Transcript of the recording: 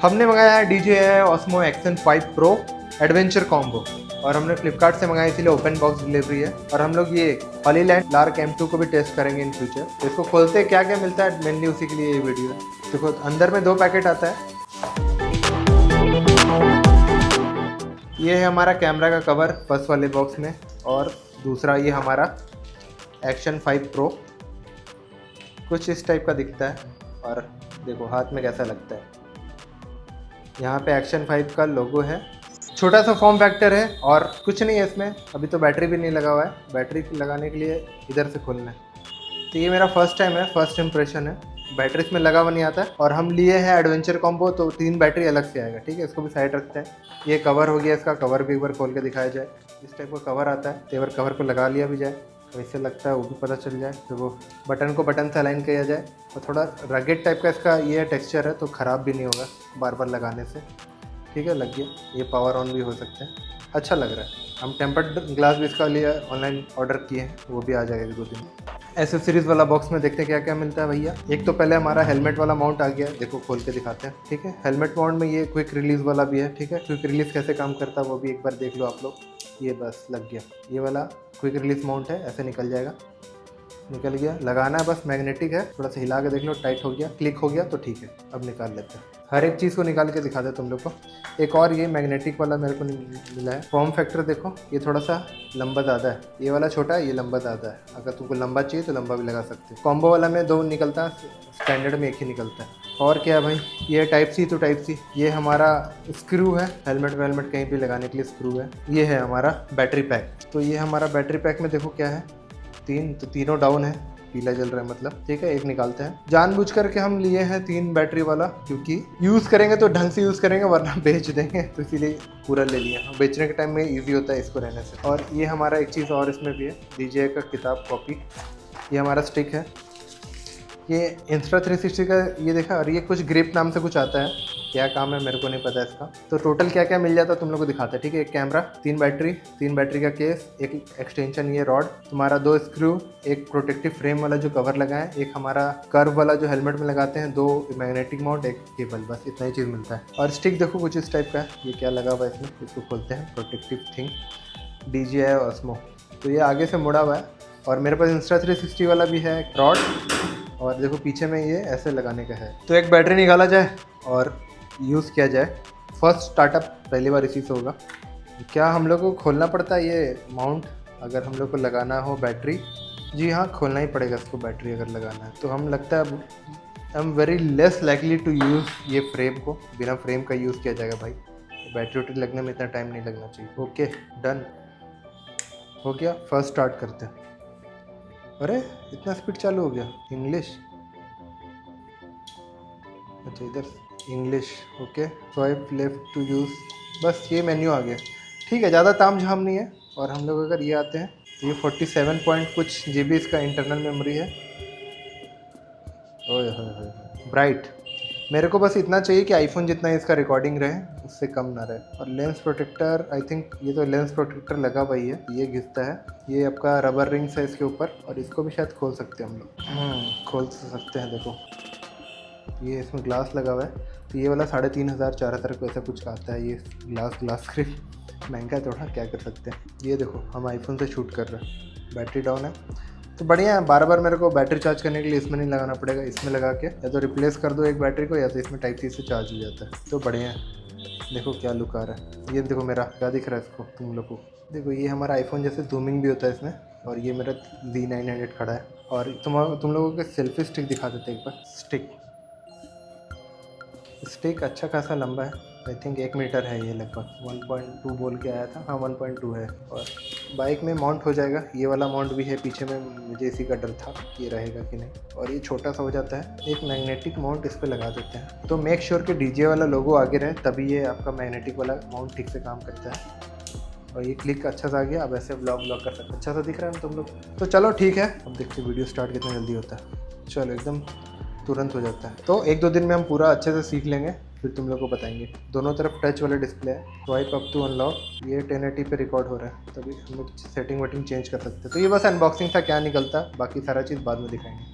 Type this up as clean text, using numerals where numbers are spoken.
हमने मंगाया है DJI Osmo Action 5 Pro adventure combo और हमने फ्लिपकार्ट से मंगाई इसलिए ओपन बॉक्स डिलीवरी है। और हम लोग ये हॉलीलैंड लार्क M2 को भी टेस्ट करेंगे इन फ्यूचर। इसको खोलते क्या क्या मिलता है मेनली उसी के लिए ये वीडियो है। देखो अंदर में 2 पैकेट आता है। ये है हमारा कैमरा का कवर फर्स्ट वाले बॉक्स में, और दूसरा ये हमारा Action 5 Pro कुछ इस टाइप का दिखता है। और देखो हाथ में कैसा लगता है। यहाँ पे Action 5 का लोगो है। छोटा सा फॉर्म फैक्टर है और कुछ नहीं है इसमें। अभी तो बैटरी भी नहीं लगा हुआ है, बैटरी लगाने के लिए इधर से खोलना है। तो ये मेरा फर्स्ट टाइम है, फर्स्ट इंप्रेशन है। बैटरी इसमें लगा हुआ नहीं आता है। और हम लिए हैं एडवेंचर कॉम्बो, तो 3 बैटरी अलग से आएगा। ठीक है, इसको भी साइड रखते हैं। ये कवर हो गया, इसका कवर भी एक बार खोल के दिखाया जाए। इस टाइप का कवर आता है, तो एक बार कवर को लगा लिया भी जाए, कैसे लगता है वो भी पता चल जाए। तो वो बटन को बटन से अलाइन किया जाए। और थोड़ा रगेड टाइप का इसका ये टेक्सचर है, तो ख़राब भी नहीं होगा बार बार लगाने से। ठीक है, लग गया। ये पावर ऑन भी हो सकता है, अच्छा लग रहा है। हम टेम्पर्ड ग्लास भी इसका लिए ऑनलाइन ऑर्डर किए हैं, वो भी आ जाएगा 2 दिन। एसेसरीज वाला बॉक्स में देखते हैं क्या क्या मिलता है भैया। एक तो पहले हमारा हेलमेट वाला माउंट आ गया, देखो खोल के दिखाते हैं। ठीक है, हेलमेट माउंट में ये क्विक रिलीज वाला भी है। ठीक है, क्विक रिलीज कैसे काम करता है वो भी एक बार देख लो आप लोग। ये बस लग गया, ये वाला क्विक रिलीज माउंट है, ऐसे निकल जाएगा। निकल गया, लगाना है बस, मैग्नेटिक है। थोड़ा सा हिला के देख लो, टाइट हो गया, क्लिक हो गया तो ठीक है। अब निकाल लेते हैं, हर एक चीज़ को निकाल के दिखा दे तुम लोग को। एक और ये मैग्नेटिक वाला मेरे को मिला है। फॉर्म फैक्टर देखो, ये थोड़ा सा लंबा ज़्यादा है, ये वाला छोटा है, ये लंबा ज़्यादा है। अगर तुमको लंबा चाहिए तो लंबा भी लगा सकते हो। कॉम्बो वाला में 2 निकलता है, स्टैंडर्ड में 1 ही निकलता है। और क्या है भाई, ये टाइप सी तो टाइप सी। ये हमारा स्क्रू है, हेलमेट वेलमेट कहीं भी लगाने के लिए स्क्रू है। ये है हमारा बैटरी पैक। तो ये हमारा बैटरी पैक में देखो क्या है, 3, तो तीनों डाउन है, पीला जल रहा है मतलब। ठीक है, एक निकालते हैं। जानबूझ करके हम लिए हैं 3 बैटरी वाला, क्योंकि यूज़ करेंगे तो ढंग से यूज़ करेंगे, वरना बेच देंगे, तो इसीलिए पूरा ले लिया। बेचने के टाइम में ईजी होता है इसको रहने से। और ये हमारा एक चीज़ और इसमें भी है, DJI का किताब कॉपी। ये हमारा स्टिक है, ये Insta360 का ये देखा। और ये कुछ ग्रिप नाम से कुछ आता है, क्या काम है मेरे को नहीं पता इसका। तो टोटल क्या क्या मिल जाता है तुम लोग को दिखाते हैं। ठीक है, एक कैमरा, 3 बैटरी का केस, एक एक्सटेंशन ये रॉड, तुम्हारा 2 स्क्रू, एक प्रोटेक्टिव फ्रेम वाला जो कवर लगा है, एक हमारा कर्व वाला जो हेलमेट में लगाते हैं, 2 मैग्नेटिक माउंट, एक केबल, बस इतना ही चीज़ मिलता है। और स्टिक देखो कुछ इस टाइप का है। ये क्या लगा हुआ है इसमें, इसको खोलते हैं। प्रोटेक्टिव थिंग DJI Osmo, तो ये आगे से मुड़ा हुआ है। और मेरे पास Insta360 वाला भी है रॉड। और देखो पीछे में ये ऐसे लगाने का है। तो एक बैटरी निकाला जाए और यूज़ किया जाए। फर्स्ट स्टार्टअप पहली बार इसी से होगा। क्या हम लोग को खोलना पड़ता है ये माउंट अगर हम लोग को लगाना हो बैटरी? जी हाँ, खोलना ही पड़ेगा इसको, बैटरी अगर लगाना है तो। हम लगता है I am very less likely to use ये फ्रेम को, बिना फ्रेम का यूज़ किया जाएगा भाई। बैटरी वैटरी लगने में इतना टाइम नहीं लगना चाहिए। ओके डन हो गया, फर्स्ट स्टार्ट करते हैं। अरे इतना स्पीड चालू हो गया। इंग्लिश, अच्छा इधर English. Okay, swipe left to use, बस ये मेन्यू आ गया। ठीक है, ज़्यादा ताम झाम नहीं है। और हम लोग अगर ये आते हैं तो ये 47 पॉइंट कुछ GB इसका इंटरनल मेमोरी है। ओए होए ब्राइट। मेरे को बस इतना चाहिए कि आईफोन जितना इसका रिकॉर्डिंग रहे, उससे कम ना रहे। और लेंस प्रोटेक्टर, आई थिंक ये तो लेंस प्रोटेक्टर लगा हुआ ही है, ये घिसता है। ये आपका रबर रिंग्स है इसके ऊपर, और इसको भी शायद खोल सकते हैं हम लोग। खोल सकते हैं, देखो ये इसमें ग्लास लगा हुआ है। तो ये वाला 3500 4000 को ऐसा कुछ आता है ये ग्लास स्क्रीन। महंगा है थोड़ा, क्या कर सकते हैं। ये देखो हम आईफोन से शूट कर रहे हैं, बैटरी डाउन है तो बढ़िया है। बार बार मेरे को बैटरी चार्ज करने के लिए इसमें नहीं लगाना पड़ेगा। इसमें लगा के या तो रिप्लेस कर दो एक बैटरी को, या तो इसमें टाइप सी से चार्ज हो जाता है, तो बढ़िया है। देखो क्या लुक आ रहा है। ये देखो मेरा क्या दिख रहा है इसको तुम लोग को। देखो ये हमारा आईफोन जैसे जूमिंग भी होता है इसमें। और ये मेरा Z900 खड़ा है। और तुम लोगों के सेल्फी स्टिक दिखा देते एक बार। स्टिक अच्छा खासा लंबा है, आई थिंक 1 मीटर है ये लगभग। 1.2 बोल के आया था, हाँ 1.2 है। और बाइक में माउंट हो जाएगा। ये वाला माउंट भी है पीछे में, मुझे इसी का डर था कि ये रहेगा कि नहीं। और ये छोटा सा हो जाता है, एक मैग्नेटिक माउंट इस पर लगा देते हैं। तो मेक श्योर कि DJI वाला लोगो आगे रहे, तभी ये आपका मैग्नेटिक वाला माउंट ठीक से काम करता है। और ये क्लिक अच्छा सा आ गया। अब ऐसे ब्लॉग कर सकते, अच्छा सा दिख रहा है ना तुम लोग। तो चलो ठीक है, अब देखते वीडियो स्टार्ट कितना जल्दी होता है। चलो एकदम तुरंत हो जाता है। तो 1-2 दिन में हम पूरा अच्छे से सीख लेंगे, फिर तुम लोग को बताएंगे। दोनों तरफ टच वाला डिस्प्ले है, स्वाइप अप टू अनलॉक। ये 1080 पे रिकॉर्ड हो रहा है, तभी हम लोग सेटिंग वेटिंग चेंज कर सकते हैं। तो ये बस अनबॉक्सिंग था, क्या निकलता, बाकी सारा चीज़ बाद में दिखाएंगे।